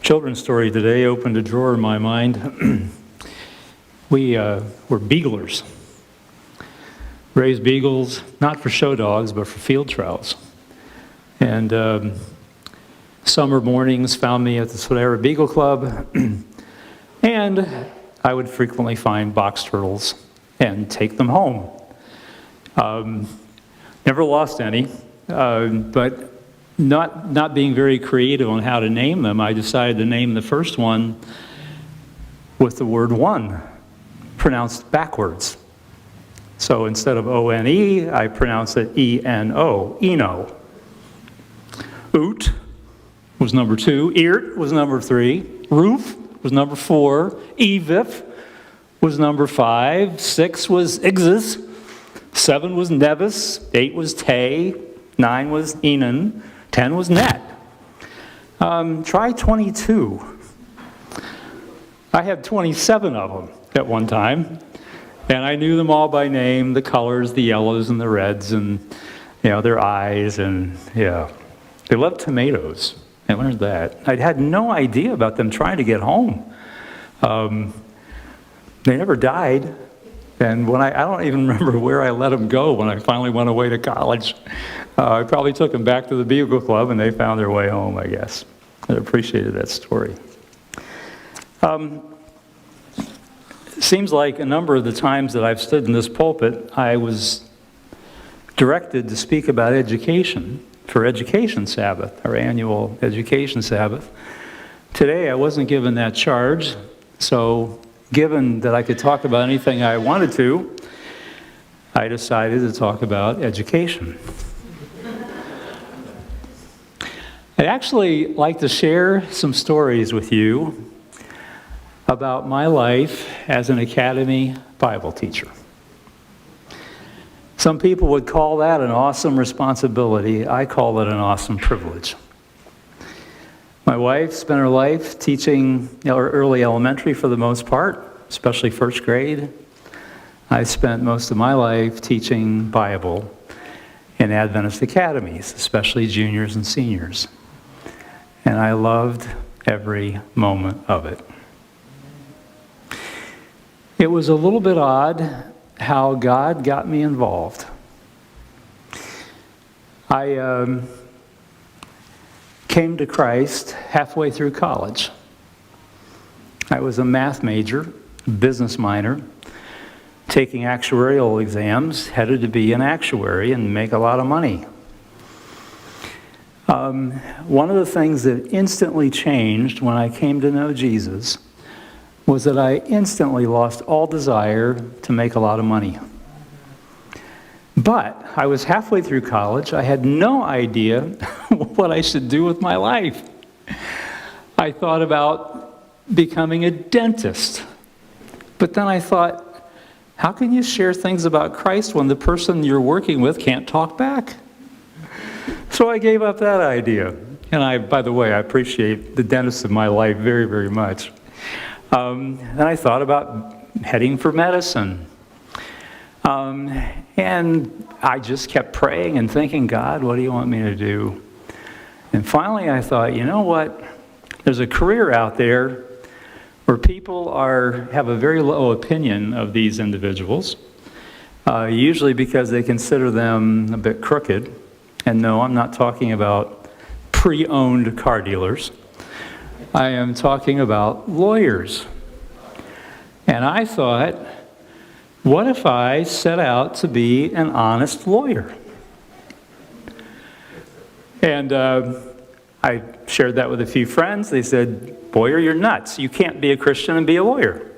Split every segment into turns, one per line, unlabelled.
children's story today opened a drawer in my mind. We were beaglers. Raised beagles, not for show dogs, but for field trials. And summer mornings found me at the Solera Beagle Club, and I would frequently find box turtles and take them home. Never lost any, but not being very creative on how to name them, I decided to name the first one with the word one, pronounced backwards. So instead of O-N-E, I pronounced it E-N-O, Eno. Oot was number 2, Eert was number 3, Roof was number 4, Evif was number 5, 6 was Ixis, 7 was Nevis, 8 was Tay, 9 was Enon, 10 was Net. Try 22. I had 27 of them at one time, and I knew them all by name, the colors, the yellows and the reds, and their eyes, and they loved tomatoes. I learned that. I had no idea about them trying to get home. They never died. And when I don't even remember where I let them go when I finally went away to college. I probably took them back to the Beagle Club and they found their way home, I guess. I appreciated that story. Seems like a number of the times that I've stood in this pulpit, I was directed to speak about education for Education Sabbath, our annual Education Sabbath. Today I wasn't given that charge, so given that I could talk about anything I wanted to, I decided to talk about education. I'd actually like to share some stories with you about my life as an Academy Bible teacher. Some people would call that an awesome responsibility. I call it an awesome privilege. My wife spent her life teaching early elementary for the most part, especially first grade. I spent most of my life teaching Bible in Adventist academies, especially juniors and seniors. And I loved every moment of it. It was a little bit odd how God got me involved. I came to Christ halfway through college. I was a math major, business minor, taking actuarial exams, headed to be an actuary and make a lot of money. One of the things that instantly changed when I came to know Jesus was that I instantly lost all desire to make a lot of money. But I was halfway through college. I had no idea what I should do with my life. I thought about becoming a dentist. But then I thought, how can you share things about Christ when the person you're working with can't talk back? So I gave up that idea. And by the way, I appreciate the dentists in my life very, very much. Then I thought about heading for medicine. And I just kept praying and thinking, God, what do you want me to do? And finally I thought, you know what? There's a career out there where people have a very low opinion of these individuals, usually because they consider them a bit crooked. And no, I'm not talking about pre-owned car dealers. I am talking about lawyers. And I thought, what if I set out to be an honest lawyer? And I shared that with a few friends. They said, Boyer, you're nuts. You can't be a Christian and be a lawyer.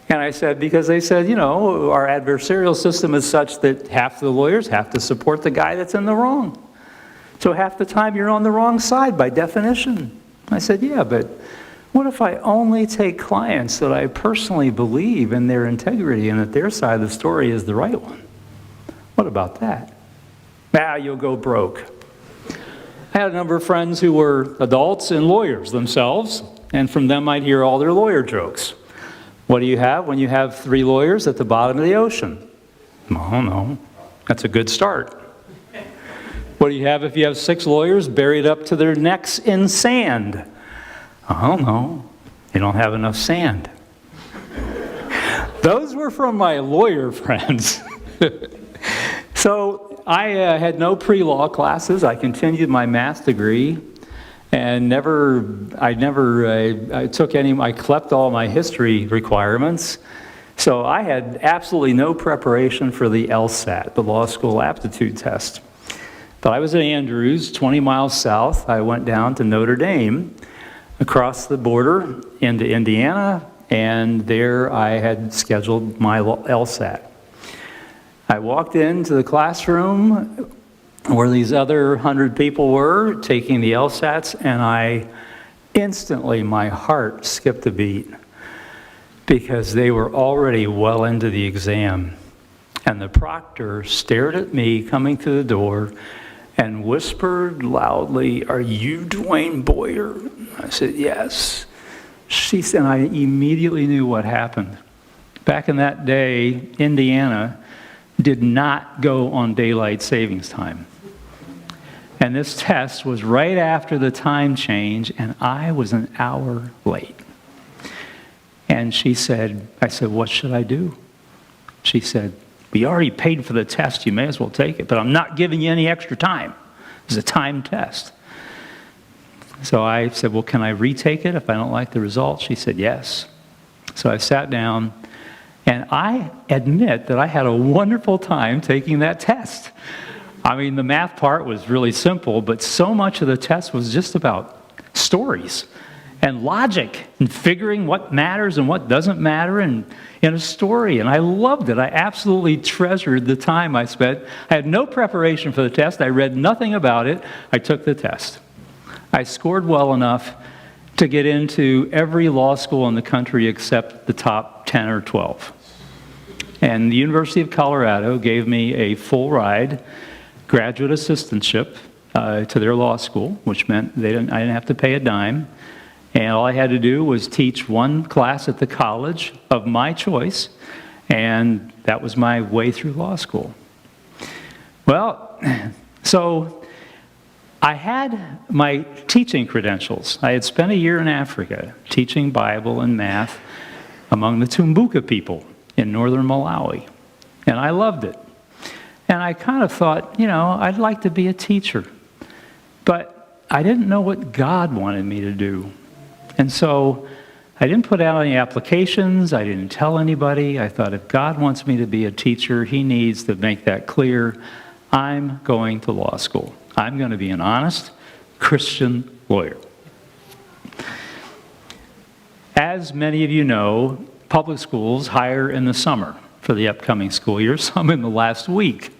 And I said, because they said, our adversarial system is such that half the lawyers have to support the guy that's in the wrong. So half the time you're on the wrong side by definition. I said, yeah, but what if I only take clients that I personally believe in their integrity and that their side of the story is the right one? What about that? You'll go broke. I had a number of friends who were adults and lawyers themselves, and from them I'd hear all their lawyer jokes. What do you have when you have 3 lawyers at the bottom of the ocean? Oh, no. That's a good start. What do you have if you have 6 lawyers buried up to their necks in sand? Oh, no, you don't have enough sand. Those were from my lawyer friends. So I had no pre-law classes. I continued my math degree and I clept all my history requirements. So I had absolutely no preparation for the LSAT, the Law School Aptitude Test. But I was at Andrews, 20 miles south. I went down to Notre Dame, across the border into Indiana, and there I had scheduled my LSAT. I walked into the classroom where these other 100 people were taking the LSATs, and instantly my heart skipped a beat because they were already well into the exam. And the proctor stared at me coming through the door and whispered loudly, "Are you DeWayne Boyer?" I said, "Yes." She said, and I immediately knew what happened. Back in that day, Indiana did not go on daylight savings time. And this test was right after the time change, and I was an hour late. And I said, "What should I do?" She said, "We already paid for the test, you may as well take it, but I'm not giving you any extra time. It's a timed test." So I said, "Well, can I retake it if I don't like the results?" She said, "Yes." So I sat down, and I admit that I had a wonderful time taking that test. I mean, the math part was really simple, but so much of the test was just about stories and logic and figuring what matters and what doesn't matter in a story. And I loved it. I absolutely treasured the time I spent. I had no preparation for the test. I read nothing about it. I took the test. I scored well enough to get into every law school in the country except the top 10 or 12. And the University of Colorado gave me a full ride graduate assistantship to their law school, which meant I didn't have to pay a dime. And all I had to do was teach one class at the college of my choice, and that was my way through law school. Well, so I had my teaching credentials. I had spent a year in Africa teaching Bible and math among the Tumbuka people in northern Malawi, and I loved it. And I kind of thought, I'd like to be a teacher, but I didn't know what God wanted me to do. And so I didn't put out any applications. I didn't tell anybody. I thought if God wants me to be a teacher, he needs to make that clear. I'm going to law school. I'm going to be an honest Christian lawyer. As many of you know, public schools hire in the summer for the upcoming school year, some in the last week.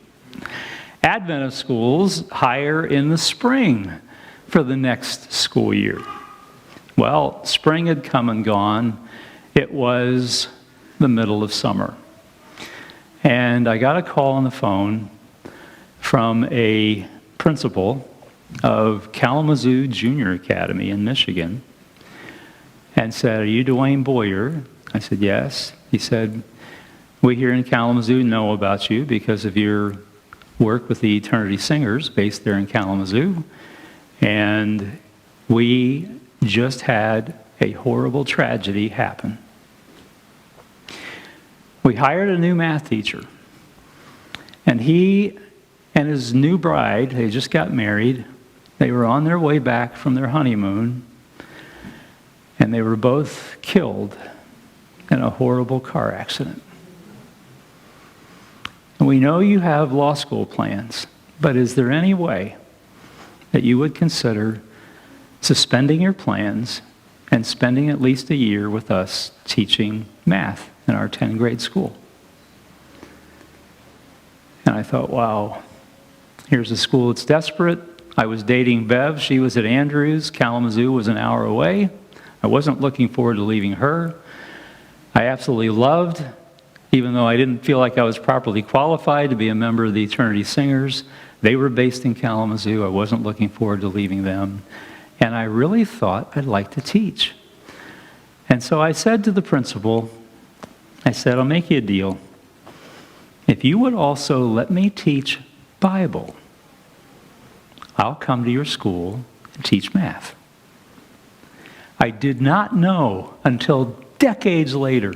Adventist schools hire in the spring for the next school year. Well, spring had come and gone. It was the middle of summer. And I got a call on the phone from a principal of Kalamazoo Junior Academy in Michigan and said, "Are you DeWayne Boyer?" I said, "Yes." He said, "We here in Kalamazoo know about you because of your work with the Eternity Singers based there in Kalamazoo. And we just had a horrible tragedy happen. We hired a new math teacher, and he and his new bride, they just got married. They were on their way back from their honeymoon, and they were both killed in a horrible car accident. And we know you have law school plans, but is there any way that you would consider suspending your plans and spending at least a year with us teaching math in our 10th grade school?" And I thought, wow, here's a school that's desperate. I was dating Bev. She was at Andrews. Kalamazoo was an hour away. I wasn't looking forward to leaving her. I absolutely loved, even though I didn't feel like I was properly qualified to be a member of the Eternity Singers. They were based in Kalamazoo. I wasn't looking forward to leaving them. And I really thought I'd like to teach. And so I said to the principal, I said, "I'll make you a deal. If you would also let me teach Bible, I'll come to your school and teach math." I did not know until decades later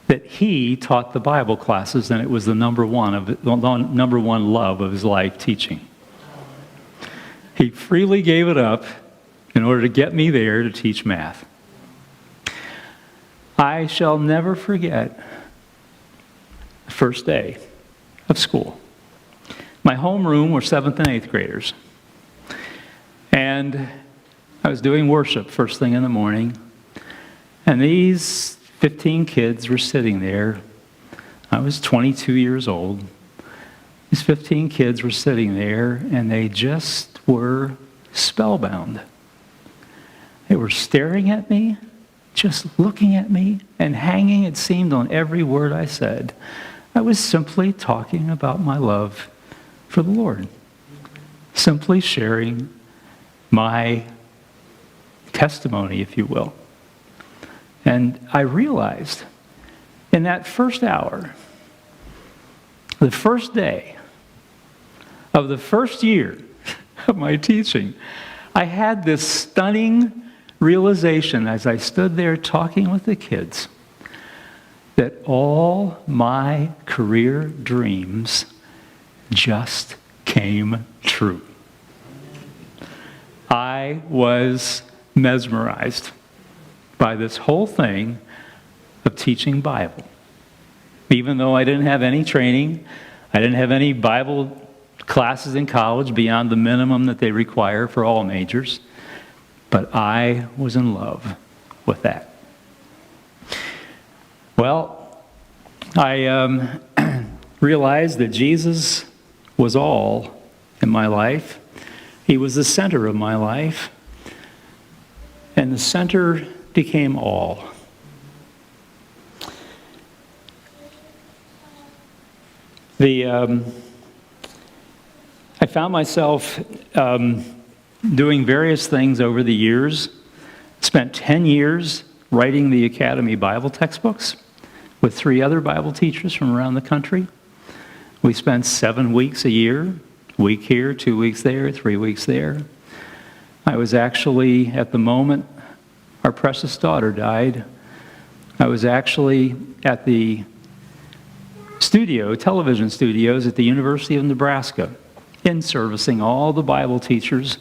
that he taught the Bible classes, and it was the number one love of his life, teaching. He freely gave it up in order to get me there to teach math. I shall never forget the first day of school. My homeroom were 7th and 8th graders. And I was doing worship first thing in the morning. And these 15 kids were sitting there. I was 22 years old. These 15 kids were sitting there, and they just were spellbound. They were staring at me, just looking at me, and hanging, it seemed, on every word I said. I was simply talking about my love for the Lord. Simply sharing my testimony, if you will. And I realized in that first hour, the first day of the first year of my teaching, I had this stunning realization as I stood there talking with the kids that all my career dreams just came true. I was mesmerized by this whole thing of teaching Bible. Even though I didn't have any training, I didn't have any Bible classes in college beyond the minimum that they require for all majors, but I was in love with that. Well, I realized that Jesus was all in my life. He was the center of my life, and the center became all. I found myself doing various things over the years. Spent 10 years writing the Academy Bible textbooks with 3 other Bible teachers from around the country. We spent 7 weeks a year, week here, 2 weeks there, 3 weeks there. I was actually, at the moment our precious daughter died, I was actually at the television studios at the University of Nebraska, in-servicing all the Bible teachers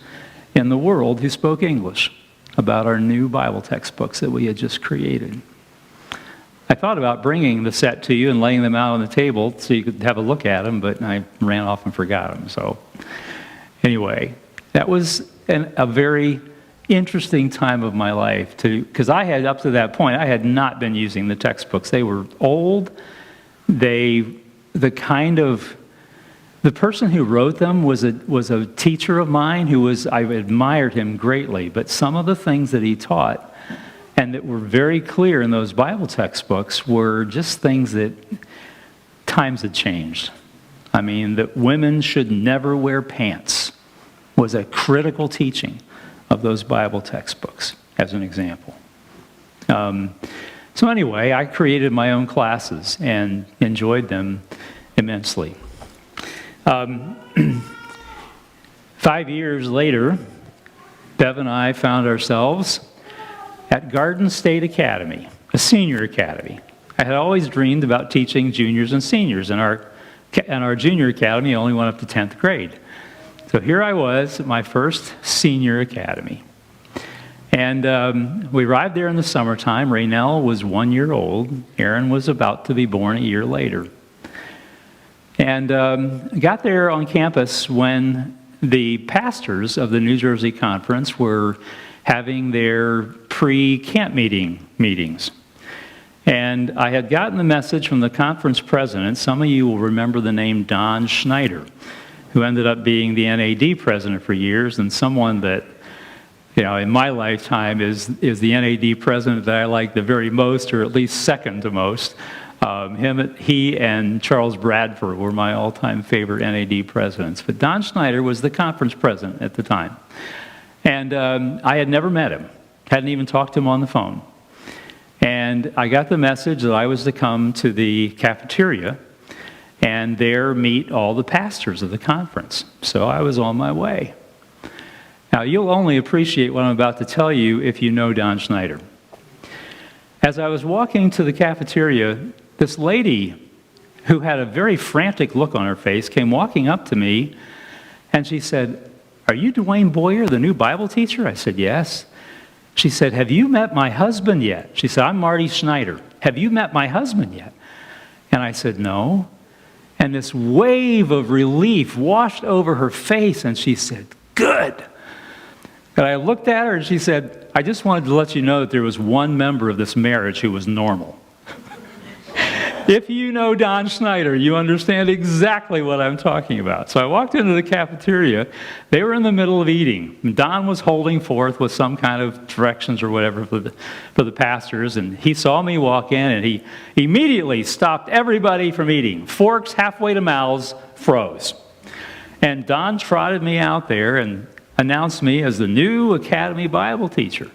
in the world who spoke English about our new Bible textbooks that we had just created. I thought about bringing the set to you and laying them out on the table so you could have a look at them, but I ran off and forgot them. So anyway, that was a very interesting time of my life, because I had, up to that point, I had not been using the textbooks. They were old. The person who wrote them was a teacher of mine I admired him greatly, but some of the things that he taught and that were very clear in those Bible textbooks were just things that times had changed. I mean, that women should never wear pants was a critical teaching of those Bible textbooks, as an example. So anyway, I created my own classes and enjoyed them immensely. 5 years later, Bev and I found ourselves at Garden State Academy, a senior academy. I had always dreamed about teaching juniors and seniors, and our junior academy only went up to 10th grade. So here I was at my first senior academy. And we arrived there in the summertime. Raynell was 1 year old. Aaron was about to be born a year later. And got there on campus when the pastors of the New Jersey Conference were having their pre-camp meetings. And I had gotten the message from the conference president. Some of you will remember the name Don Schneider, who ended up being the NAD president for years, and someone that, in my lifetime is the NAD president that I like the very most, or at least second to most. He and Charles Bradford were my all-time favorite NAD presidents. But Don Schneider was the conference president at the time. And I had never met him, hadn't even talked to him on the phone. And I got the message that I was to come to the cafeteria and there meet all the pastors of the conference. So I was on my way. Now, you'll only appreciate what I'm about to tell you if you know Don Schneider. As I was walking to the cafeteria, this lady who had a very frantic look on her face came walking up to me, and she said, "Are you DeWayne Boyer, the new Bible teacher?" I said, "Yes." She said, "Have you met my husband yet?" She said, "I'm Marty Schneider. Have you met my husband yet?" And I said, "No." And this wave of relief washed over her face, and she said, "Good." And I looked at her, and she said, "I just wanted to let you know that there was one member of this marriage who was normal." If you know Don Schneider, you understand exactly what I'm talking about. So I walked into the cafeteria. They were in the middle of eating. Don was holding forth with some kind of directions or whatever for the pastors, and he saw me walk in, and he immediately stopped everybody from eating. Forks halfway to mouths froze. And Don trotted me out there and announced me as the new Academy Bible teacher.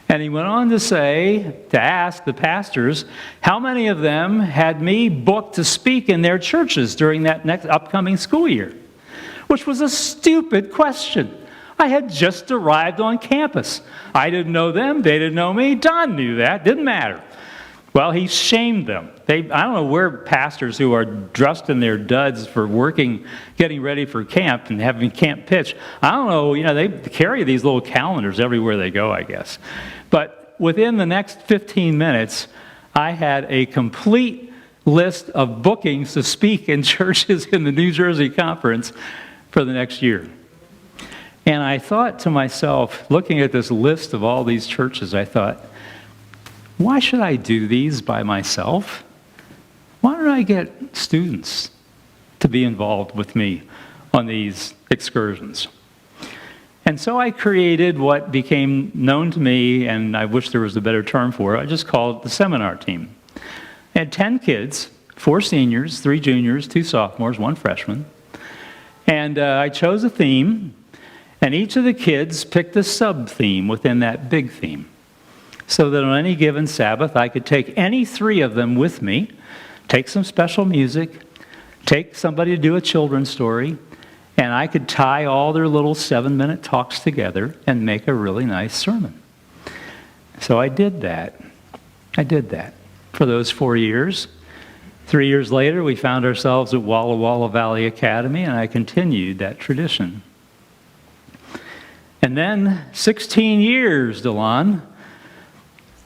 And he went on to ask the pastors, how many of them had me booked to speak in their churches during that next upcoming school year? Which was a stupid question. I had just arrived on campus. I didn't know them, they didn't know me. Don knew that, didn't matter. Well, he shamed them. I don't know where pastors who are dressed in their duds for working, getting ready for camp and having camp pitch, I don't know, they carry these little calendars everywhere they go, I guess. But within the next 15 minutes, I had a complete list of bookings to speak in churches in the New Jersey Conference for the next year. And I thought to myself, looking at this list of all these churches, I thought, why should I do these by myself? Why don't I get students to be involved with me on these excursions? And so I created what became known to me, and I wish there was a better term for it. I just called it the seminar team. I had 10 kids, 4 seniors, 3 juniors, 2 sophomores, 1 freshman. And I chose a theme, and each of the kids picked a sub-theme within that big theme. So that on any given Sabbath, I could take any 3 of them with me, take some special music, take somebody to do a children's story, and I could tie all their little 7-minute talks together and make a really nice sermon. So I did that. For those 4 years. 3 years later, we found ourselves at Walla Walla Valley Academy, and I continued that tradition. And then 16 years, DeLon.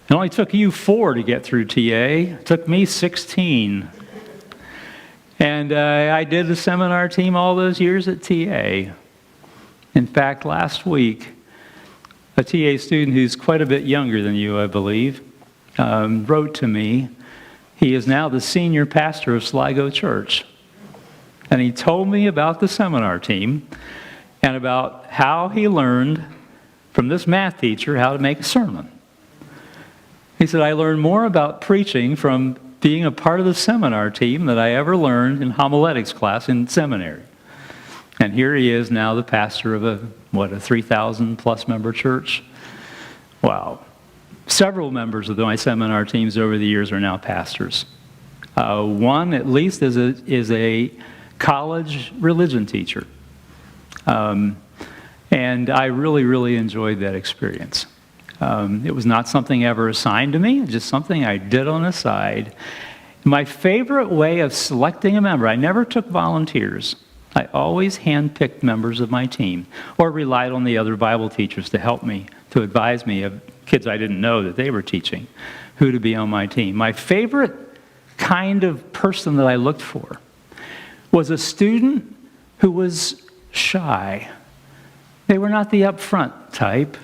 It only took you 4 to get through TA. It took me 16. And I did the seminar team all those years at TA. In fact, last week, a TA student who's quite a bit younger than you, I believe, wrote to me. He is now the senior pastor of Sligo Church. And he told me about the seminar team and about how he learned from this math teacher how to make a sermon. He said, I learned more about preaching from being a part of the seminar team than I ever learned in homiletics class in seminary. And here he is now the pastor of a 3,000 plus member church. Wow. Several members of my seminar teams over the years are now pastors. One, at least, is a college religion teacher. And I really, really enjoyed that experience. It was not something ever assigned to me, just something I did on the side. My favorite way of selecting a member, I never took volunteers. I always handpicked members of my team or relied on the other Bible teachers to help me, to advise me of kids I didn't know that they were teaching, who to be on my team. My favorite kind of person that I looked for was a student who was shy. They were not the upfront type,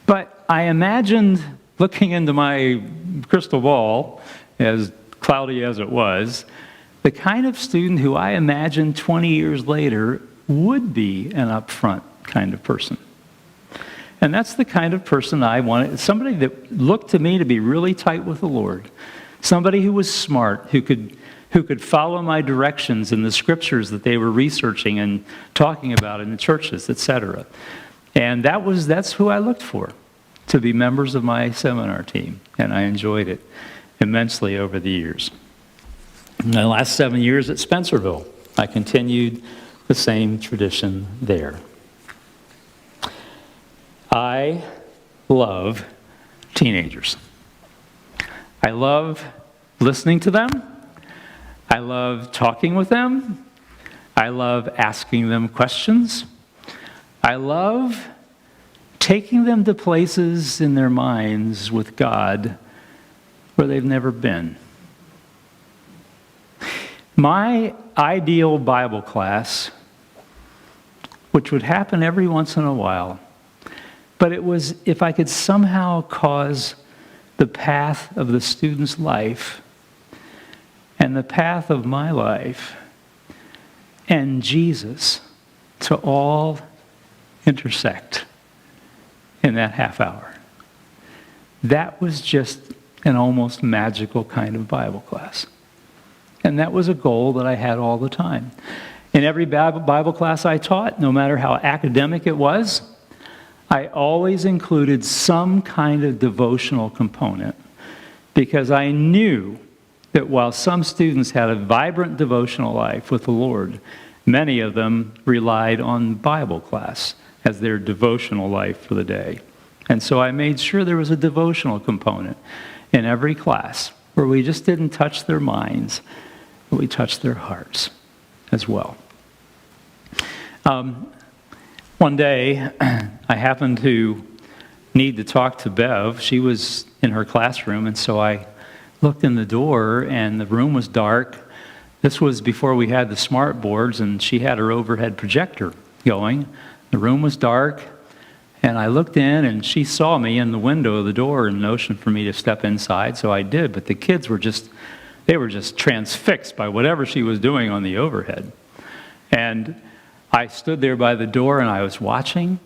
but I imagined, looking into my crystal ball, as cloudy as it was, the kind of student who I imagined 20 years later would be an upfront kind of person. And that's the kind of person I wanted, somebody that looked to me to be really tight with the Lord, somebody who was smart, who could follow my directions in the scriptures that they were researching and talking about in the churches, etc. And that's who I looked for, to be members of my seminar team, and I enjoyed it immensely over the years. In the last 7 years at Spencerville, I continued the same tradition there. I love teenagers. I love listening to them. I love talking with them. I love asking them questions. I love taking them to places in their minds with God where they've never been. My ideal Bible class, which would happen every once in a while, but it was if I could somehow cause the path of the student's life and the path of my life and Jesus to all intersect in that half hour. That was just an almost magical kind of Bible class. And that was a goal that I had all the time. In every Bible class I taught, no matter how academic it was, I always included some kind of devotional component because I knew that while some students had a vibrant devotional life with the Lord, many of them relied on Bible class as their devotional life for the day. And so I made sure there was a devotional component in every class where we just didn't touch their minds, but we touched their hearts as well. One day, I happened to need to talk to Bev. She was in her classroom, and so I looked in the door, and the room was dark. This was before we had the smart boards, and she had her overhead projector going. The room was dark, and I looked in, and she saw me in the window of the door and motioned for me to step inside, so I did. But the kids were just transfixed by whatever she was doing on the overhead. And I stood there by the door, and I was watching,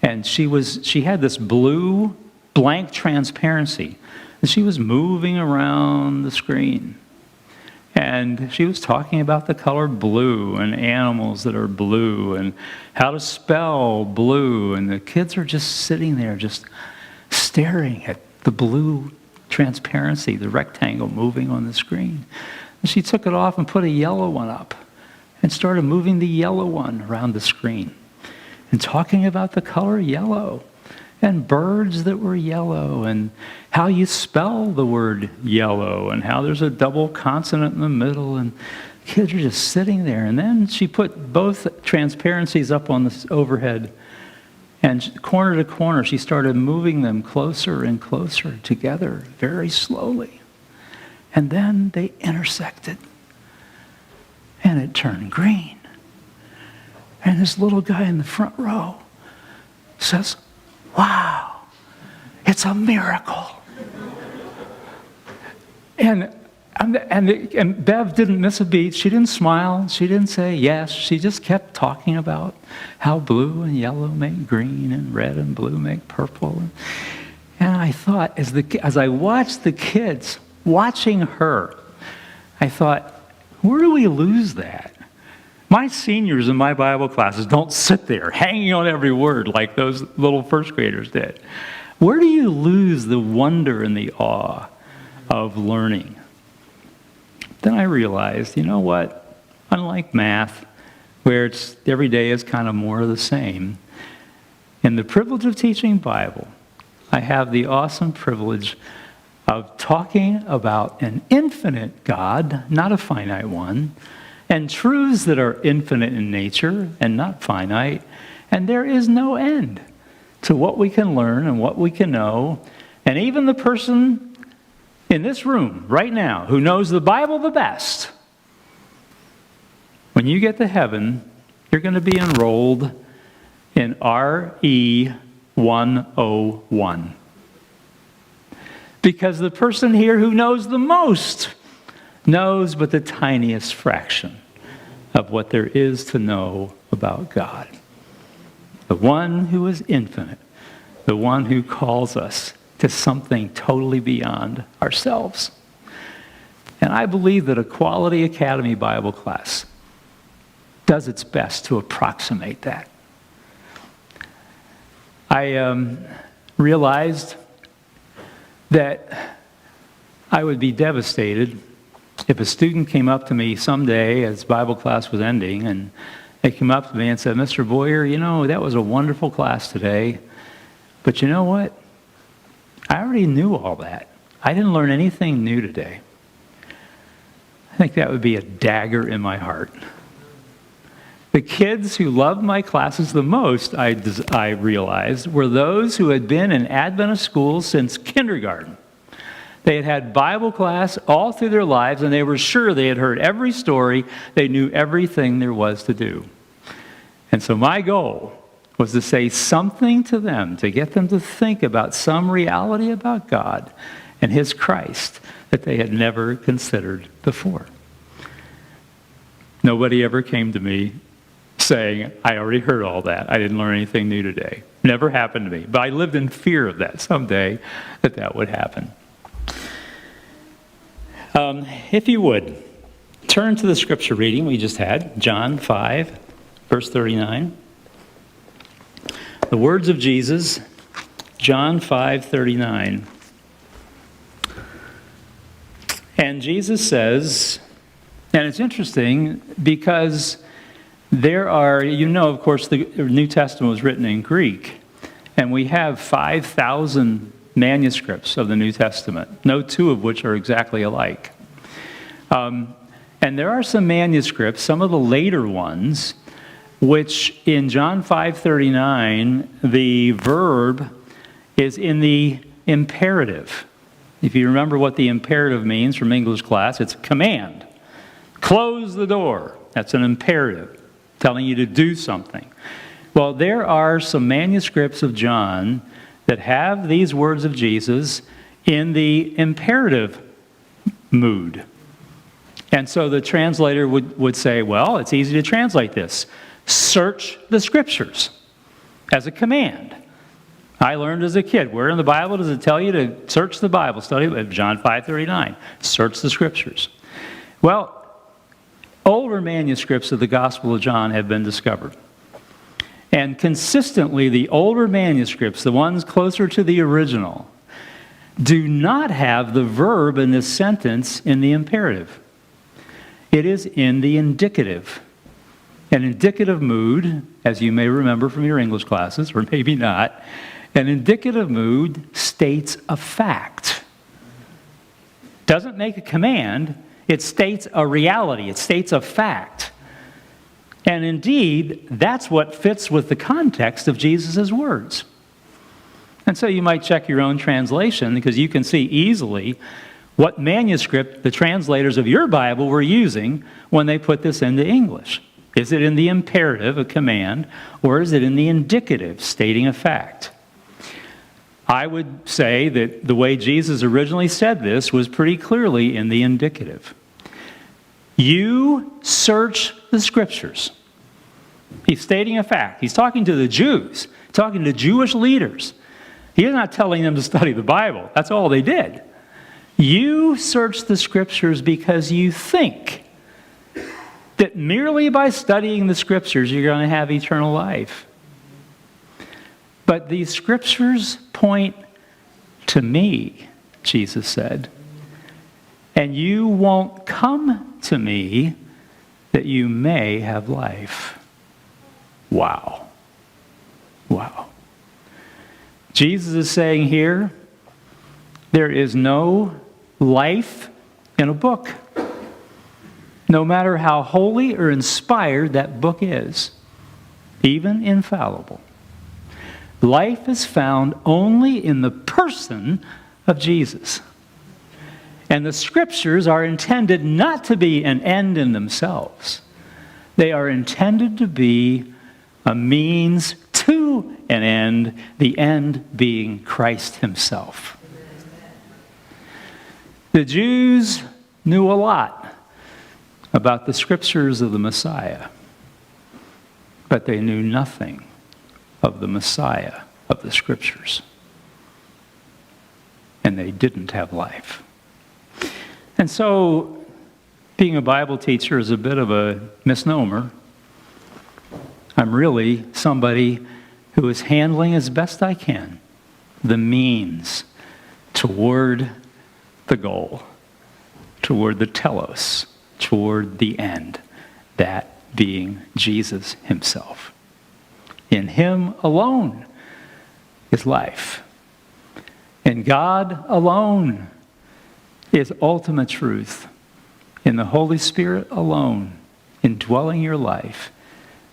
and she had this blue blank transparency, and she was moving around the screen. And she was talking about the color blue and animals that are blue and how to spell blue. And the kids are just sitting there just staring at the blue transparency, the rectangle moving on the screen. And she took it off and put a yellow one up and started moving the yellow one around the screen and talking about the color yellow and birds that were yellow and how you spell the word yellow and how there's a double consonant in the middle, and kids are just sitting there. And then she put both transparencies up on this overhead, and corner to corner she started moving them closer and closer together very slowly. And then they intersected, and it turned green. And this little guy in the front row says, "Wow, it's a miracle." And Bev didn't miss a beat. She didn't smile. She didn't say yes. She just kept talking about how blue and yellow make green and red and blue make purple. And I thought, as I watched the kids watching her, I thought, where do we lose that? My seniors in my Bible classes don't sit there hanging on every word like those little first graders did. Where do you lose the wonder and the awe of learning? Then I realized, you know what? Unlike math, where every day is kind of more of the same, in the privilege of teaching Bible, I have the awesome privilege of talking about an infinite God, not a finite one, and truths that are infinite in nature and not finite, and there is no end to what we can learn and what we can know. And even the person in this room right now who knows the Bible the best, when you get to heaven, you're going to be enrolled in RE 101. Because the person here who knows the most knows but the tiniest fraction of what there is to know about God. The one who is infinite, the one who calls us to something totally beyond ourselves. And I believe that a Quality Academy Bible class does its best to approximate that. I realized that I would be devastated if a student came up to me someday as Bible class was ending, and they came up to me and said, "Mr. Boyer, you know, that was a wonderful class today, But you know what? I already knew all that. I didn't learn anything new today. I think that would be a dagger in my heart. The kids who loved my classes the most, I realized, were those who had been in Adventist schools since kindergarten. They had had Bible class all through their lives, and they were sure they had heard every story. They knew everything there was to do. And so my goal was to say something to them, to get them to think about some reality about God and His Christ that they had never considered before. Nobody ever came to me saying, I already heard all that. I didn't learn anything new today. Never happened to me. But I lived in fear of that someday, that would happen. If you would, turn to the scripture reading we just had, John 5, verse 39. The words of Jesus, John 5:39. And Jesus says, and it's interesting because there are, of course, the New Testament was written in Greek, and we have 5,000 manuscripts of the New Testament, no two of which are exactly alike. And there are some manuscripts, some of the later ones, which in John 5:39, the verb is in the imperative. If you remember what the imperative means from English class, it's a command. Close the door. That's an imperative, telling you to do something. Well, there are some manuscripts of John that have these words of Jesus in the imperative mood. And so the translator would say, well, it's easy to translate this. Search the Scriptures as a command. I learned as a kid, where in the Bible does it tell you to search the Bible? Study John 5:39. Search the Scriptures. Well, older manuscripts of the Gospel of John have been discovered. And consistently, the older manuscripts, the ones closer to the original, do not have the verb in this sentence in the imperative. It is in the indicative. An indicative mood, as you may remember from your English classes, or maybe not, an indicative mood states a fact. Doesn't make a command, it states a reality, it states a fact. And indeed, that's what fits with the context of Jesus' words. And so you might check your own translation, because you can see easily what manuscript the translators of your Bible were using when they put this into English. Is it in the imperative, a command, or is it in the indicative, stating a fact? I would say that the way Jesus originally said this was pretty clearly in the indicative. You search the Scriptures. He's stating a fact. He's talking to the Jews, talking to Jewish leaders. He's not telling them to study the Bible. That's all they did. You search the Scriptures because you think that merely by studying the Scriptures you're going to have eternal life. But these Scriptures point to me, Jesus said, and you won't come to me that you may have life. Wow. Wow. Jesus is saying here, there is no life in a book. No matter how holy or inspired that book is, even infallible. Life is found only in the person of Jesus. And the Scriptures are intended not to be an end in themselves. They are intended to be a means to an end, the end being Christ Himself. The Jews knew a lot about the Scriptures of the Messiah, but they knew nothing of the Messiah of the Scriptures. And they didn't have life. And so, being a Bible teacher is a bit of a misnomer. I'm really somebody who is handling as best I can the means toward the goal, toward the telos, toward the end, that being Jesus Himself. In Him alone is life. And God alone is ultimate truth. In the Holy Spirit alone, indwelling your life,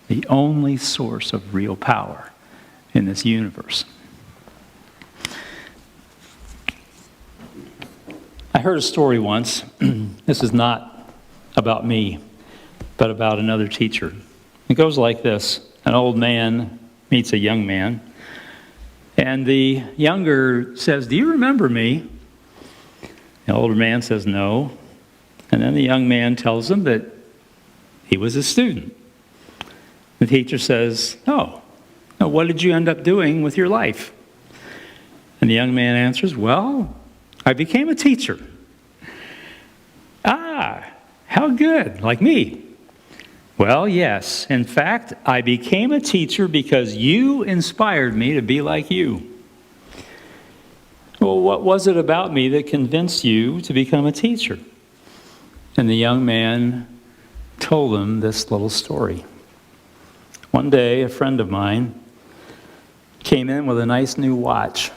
the only source of real power in this universe. I heard a story once. This is not about me, but about another teacher. It goes like this. An old man meets a young man, and the younger says, "Do you remember me?" The older man says, "No." And then the young man tells him that he was a student. The teacher says, "Oh, now what did you end up doing with your life?" And the young man answers, "Well, I became a teacher." "Ah, how good, like me." "Well, yes. In fact, I became a teacher because you inspired me to be like you." "Well, what was it about me that convinced you to become a teacher?" And the young man told him this little story. One day, a friend of mine came in with a nice new watch.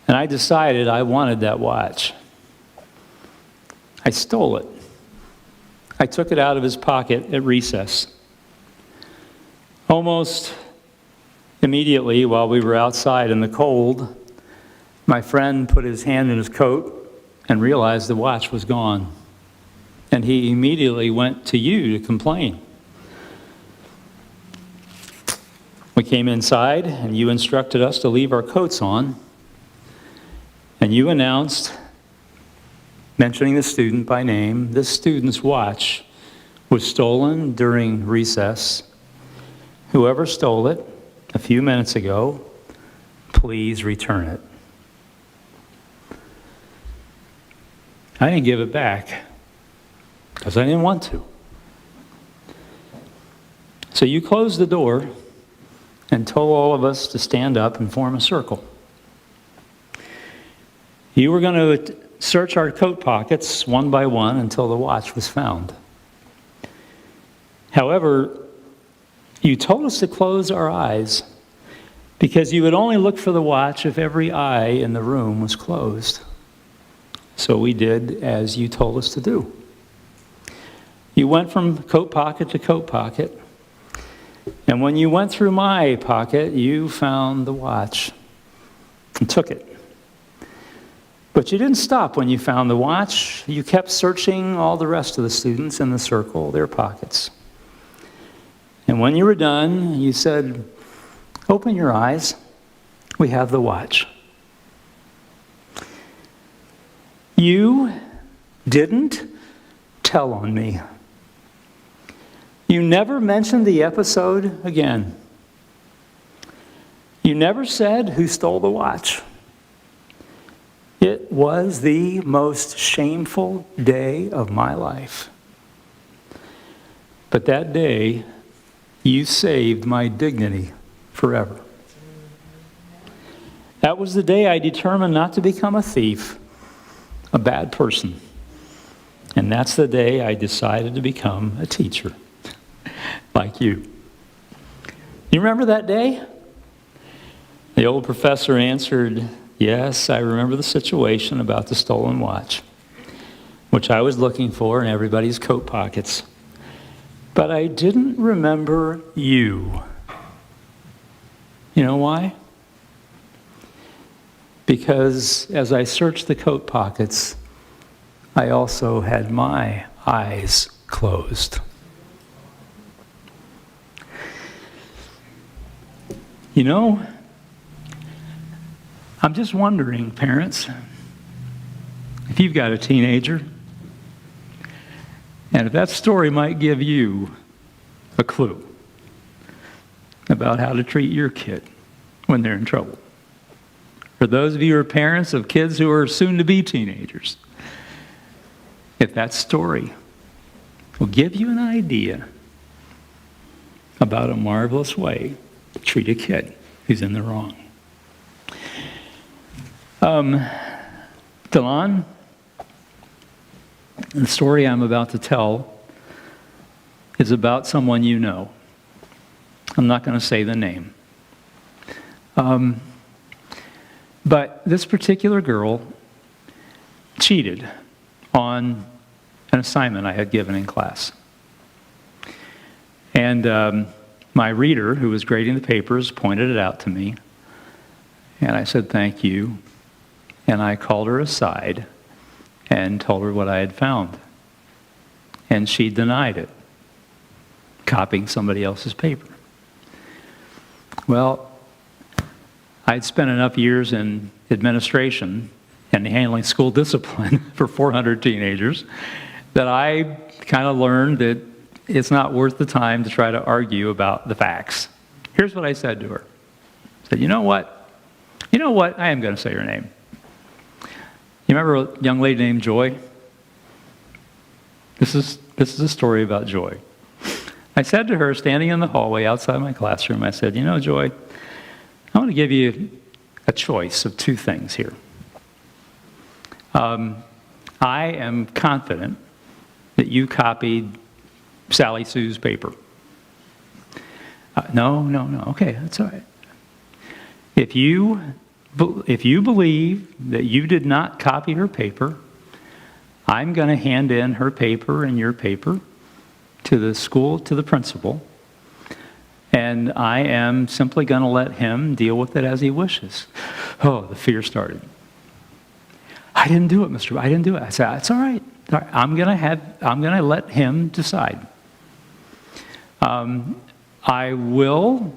And I decided I wanted that watch. I stole it. I took it out of his pocket at recess. Almost immediately, while we were outside in the cold, my friend put his hand in his coat and realized the watch was gone. And he immediately went to you to complain. We came inside, and you instructed us to leave our coats on. And you announced, mentioning the student by name, this student's watch was stolen during recess. Whoever stole it a few minutes ago, please return it. I didn't give it back because I didn't want to. So you closed the door and told all of us to stand up and form a circle. You were going to search our coat pockets one by one until the watch was found. However, you told us to close our eyes because you would only look for the watch if every eye in the room was closed. So we did as you told us to do. You went from coat pocket to coat pocket, and when you went through my pocket, you found the watch and took it. But you didn't stop when you found the watch. You kept searching all the rest of the students in the circle, their pockets. And when you were done, you said, "Open your eyes. We have the watch." You didn't tell on me. You never mentioned the episode again. You never said who stole the watch. It was the most shameful day of my life. But that day, you saved my dignity forever. That was the day I determined not to become a thief, a bad person. And that's the day I decided to become a teacher, like you. You remember that day? The old professor answered, "Yes, I remember the situation about the stolen watch, which I was looking for in everybody's coat pockets. But I didn't remember you." You know why? Because as I searched the coat pockets, I also had my eyes closed. You know, I'm just wondering, parents, if you've got a teenager, and if that story might give you a clue about how to treat your kid when they're in trouble. For those of you who are parents of kids who are soon to be teenagers, if that story will give you an idea about a marvelous way to treat a kid who's in the wrong. Delon, the story I'm about to tell is about someone you know. I'm not going to say the name. But this particular girl cheated on an assignment I had given in class. And my reader, who was grading the papers, pointed it out to me. And I said, thank you. And I called her aside and told her what I had found. And she denied it, copying somebody else's paper. Well, I'd spent enough years in administration and handling school discipline for 400 teenagers that I kind of learned that it's not worth the time to try to argue about the facts. Here's what I said to her. I said, you know what? I am going to say her name. You remember a young lady named Joy? This is a story about Joy. I said to her, standing in the hallway outside my classroom, I said, Joy, I want to give you a choice of two things here. I am confident that you copied Sally Sue's paper. No. Okay, that's all right. If you believe that you did not copy her paper, I'm going to hand in her paper and your paper to the school, to the principal, and I am simply going to let him deal with it as he wishes. Oh, the fear started. I didn't do it, Mr. I didn't do it. I said, it's all right. I'm going to let him decide. I will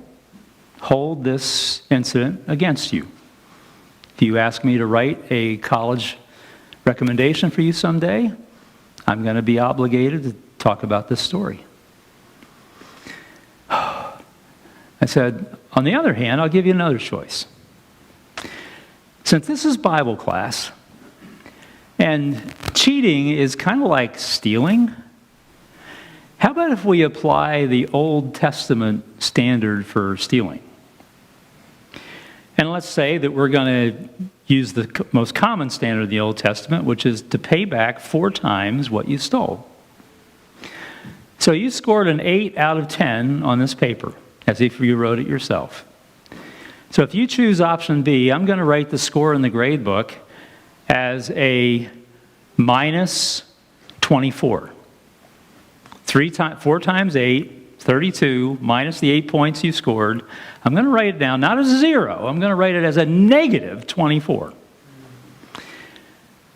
hold this incident against you. If you ask me to write a college recommendation for you someday, I'm going to be obligated to talk about this story. I said, on the other hand, I'll give you another choice. Since this is Bible class, and cheating is kind of like stealing, how about if we apply the Old Testament standard for stealing? And let's say that we're going to use the most common standard of the Old Testament, which is to pay back 4 times what you stole. So you scored an 8 out of 10 on this paper, as if you wrote it yourself. So if you choose option B, I'm going to write the score in the grade book as a minus 24. 4 times 8, 32, minus the 8 points you scored. I'm going to write it down, not as a 0. I'm going to write it as a negative 24.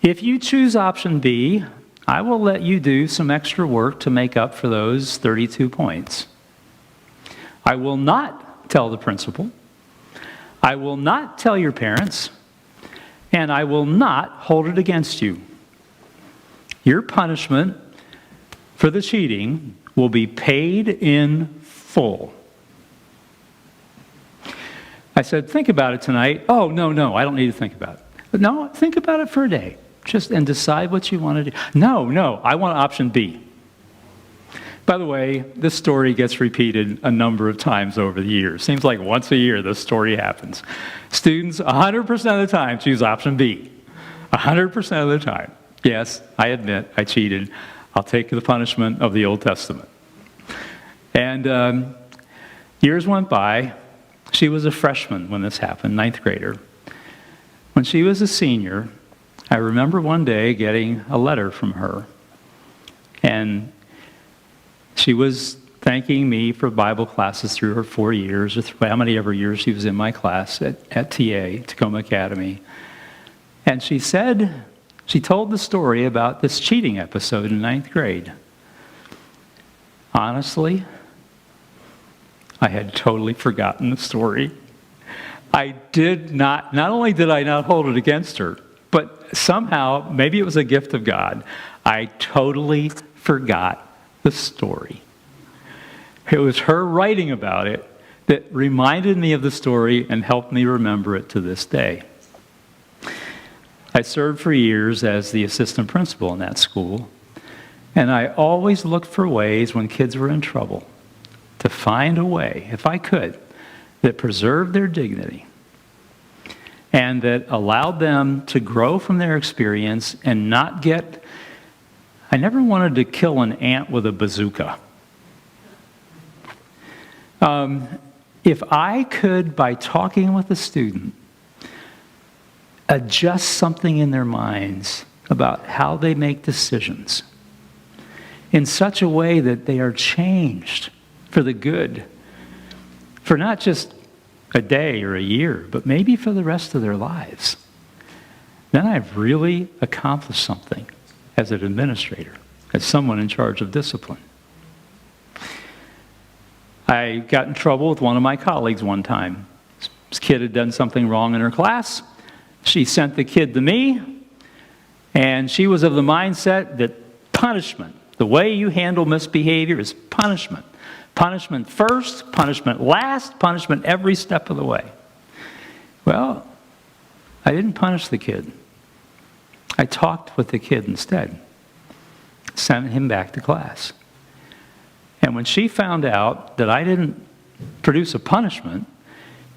If you choose option B, I will let you do some extra work to make up for those 32 points. I will not tell the principal. I will not tell your parents. And I will not hold it against you. Your punishment for the cheating will be paid in full. I said, think about it tonight. Oh, no, I don't need to think about it. But no, think about it for a day. And decide what you want to do. No, I want option B. By the way, this story gets repeated a number of times over the years. Seems like once a year this story happens. Students, 100% of the time, choose option B. 100% of the time. Yes, I admit I cheated. I'll take the punishment of the Old Testament. And years went by. She was a freshman when this happened, 9th grader. When she was a senior, I remember one day getting a letter from her. And she was thanking me for Bible classes through her 4 years, or how many ever years she was in my class at TA, Tacoma Academy. And she told the story about this cheating episode in 9th grade. Honestly, I had totally forgotten the story. I did not only did I not hold it against her, but somehow, maybe it was a gift of God, I totally forgot the story. It was her writing about it that reminded me of the story and helped me remember it to this day. I served for years as the assistant principal in that school, and I always looked for ways when kids were in trouble to find a way, if I could, that preserved their dignity and that allowed them to grow from their experience and not get... I never wanted to kill an ant with a bazooka. If I could, by talking with a student, adjust something in their minds about how they make decisions in such a way that they are changed for the good, for not just a day or a year, but maybe for the rest of their lives, then I've really accomplished something as an administrator, as someone in charge of discipline. I got in trouble with one of my colleagues one time. This kid had done something wrong in her class. She sent the kid to me, and she was of the mindset that punishment, the way you handle misbehavior, is punishment. Punishment first, punishment last, punishment every step of the way. Well, I didn't punish the kid. I talked with the kid instead. Sent him back to class. And when she found out that I didn't produce a punishment,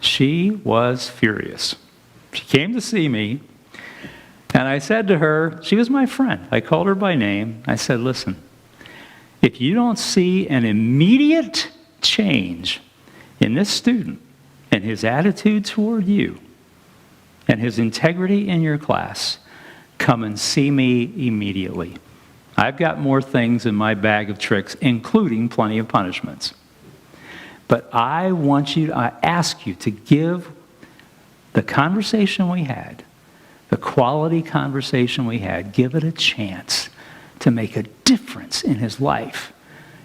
she was furious. She came to see me, and I said to her, she was my friend. I called her by name. I said, listen, if you don't see an immediate change in this student and his attitude toward you and his integrity in your class, come and see me immediately. I've got more things in my bag of tricks, including plenty of punishments. But I ask you to give the conversation we had, the quality conversation we had, give it a chance to make a difference in his life.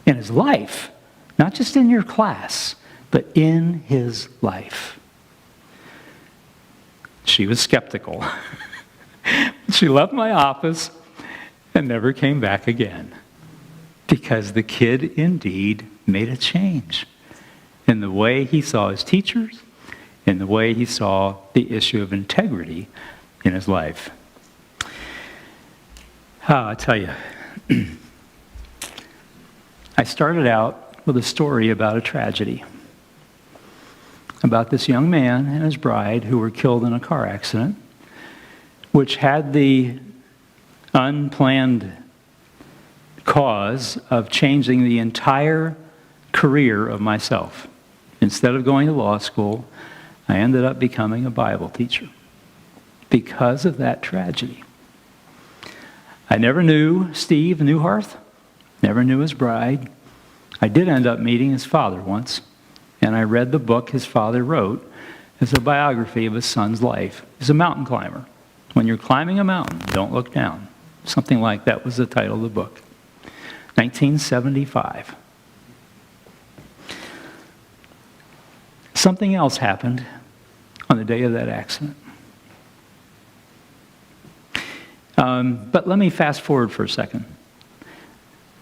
In his life, not just in your class, but in his life. She was skeptical. She left my office and never came back again, because the kid indeed made a change in the way he saw his teachers, in the way he saw the issue of integrity in his life. I tell you, I started out with a story about a tragedy, about this young man and his bride who were killed in a car accident, which had the unplanned cause of changing the entire career of myself. Instead of going to law school, I ended up becoming a Bible teacher because of that tragedy. I never knew Steve Newharth, never knew his bride. I did end up meeting his father once, and I read the book his father wrote as a biography of his son's life. He's a mountain climber. When you're climbing a mountain, don't look down. Something like that was the title of the book. 1975. Something else happened on the day of that accident. But let me fast forward for a second.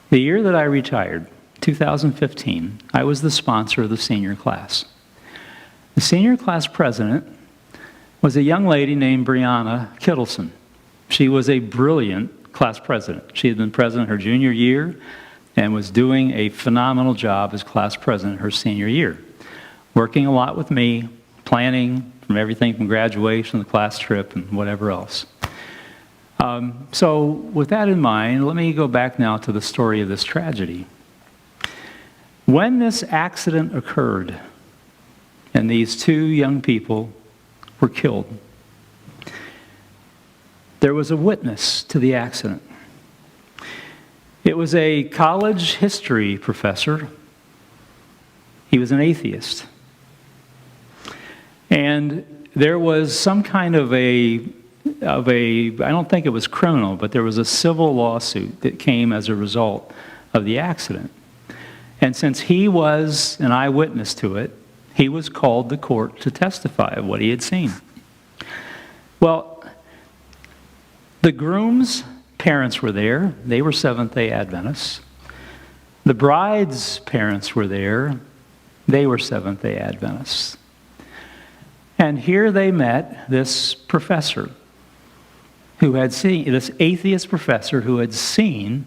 The year that I retired, 2015, I was the sponsor of the senior class. The senior class president was a young lady named Brianna Kittleson. She was a brilliant class president. She had been president her junior year and was doing a phenomenal job as class president her senior year, working a lot with me, planning from everything from graduation, the class trip, and whatever else. So with that in mind, let me go back now to the story of this tragedy. When this accident occurred and these two young people were killed, there was a witness to the accident. It was a college history professor. He was an atheist. And there was some kind of a I don't think it was criminal, but there was a civil lawsuit that came as a result of the accident. And since he was an eyewitness to it, he was called to court to testify of what he had seen. Well, the groom's parents were there. They were Seventh-day Adventists. The bride's parents were there. They were Seventh-day Adventists. And here they met this professor who had seen, this atheist professor who had seen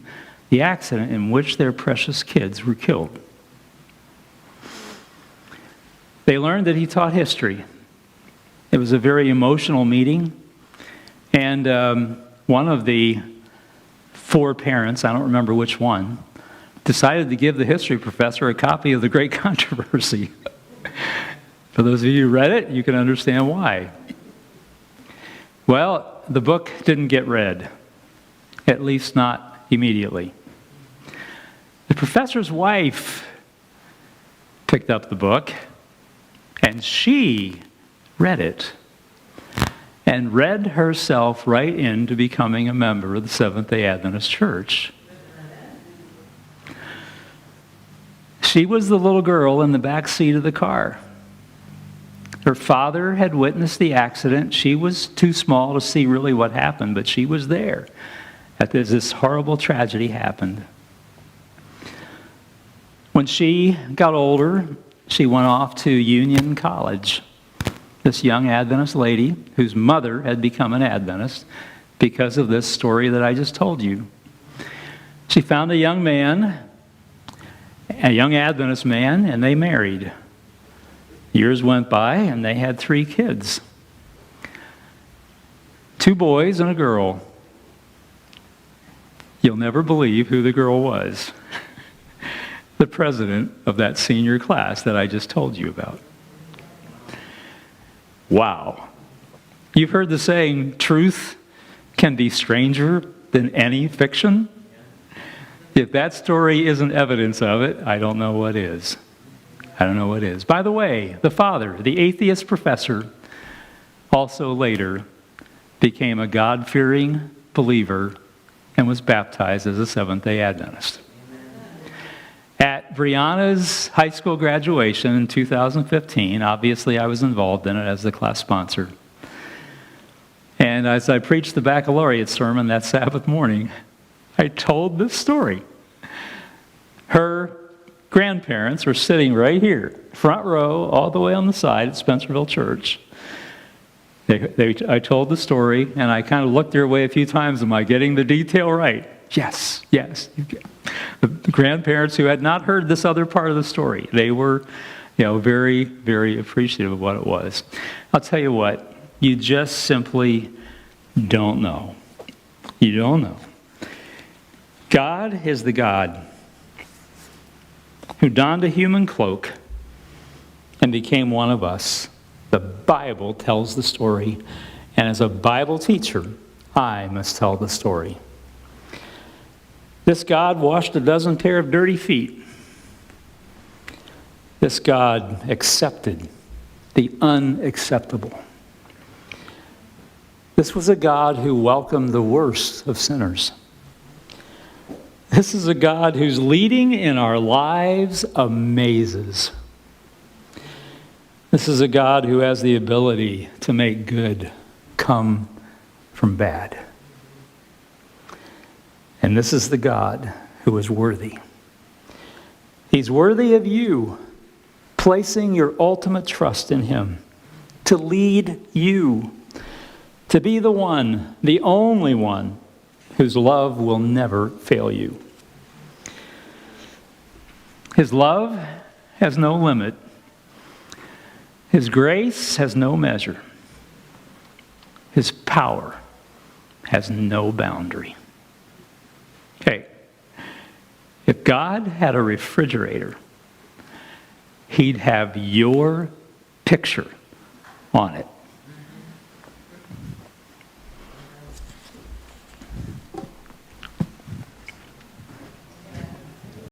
the accident in which their precious kids were killed. They learned that he taught history. It was a very emotional meeting. And one of the four parents, I don't remember which one, decided to give the history professor a copy of The Great Controversy. For those of you who read it, you can understand why. Well, the book didn't get read, at least not immediately. The professor's wife picked up the book, and she read it, and read herself right into becoming a member of the Seventh-day Adventist Church. She was the little girl in the back seat of the car. Her father had witnessed the accident. She was too small to see really what happened, but she was there as this horrible tragedy happened. When she got older, she went off to Union College. This young Adventist lady whose mother had become an Adventist because of this story that I just told you. She found a young man, a young Adventist man, and they married. Years went by, and they had 3 kids. 2 boys and a girl. You'll never believe who the girl was. The president of that senior class that I just told you about. Wow. You've heard the saying, truth can be stranger than any fiction? If that story isn't evidence of it, I don't know what is. I don't know what is. By the way, the father, the atheist professor, also later became a God-fearing believer and was baptized as a Seventh-day Adventist. At Brianna's high school graduation in 2015, obviously I was involved in it as the class sponsor. And as I preached the baccalaureate sermon that Sabbath morning, I told this story. Her grandparents were sitting right here, front row, all the way on the side at Spencerville Church. I told the story, and I kind of looked their way a few times. Am I getting the detail right? Yes. The grandparents who had not heard this other part of the story, they were, very, very appreciative of what it was. I'll tell you what, you just simply don't know. You don't know. God is the God who donned a human cloak and became one of us. The Bible tells the story, and as a Bible teacher, I must tell the story. This God washed a dozen pair of dirty feet. This God accepted the unacceptable. This was a God who welcomed the worst of sinners. This is a God whose leading in our lives amazes. This is a God who has the ability to make good come from bad. And this is the God who is worthy. He's worthy of you placing your ultimate trust in Him, to lead you, to be the one, the only one, whose love will never fail you. His love has no limit. His grace has no measure. His power has no boundary. Okay, if God had a refrigerator, He'd have your picture on it.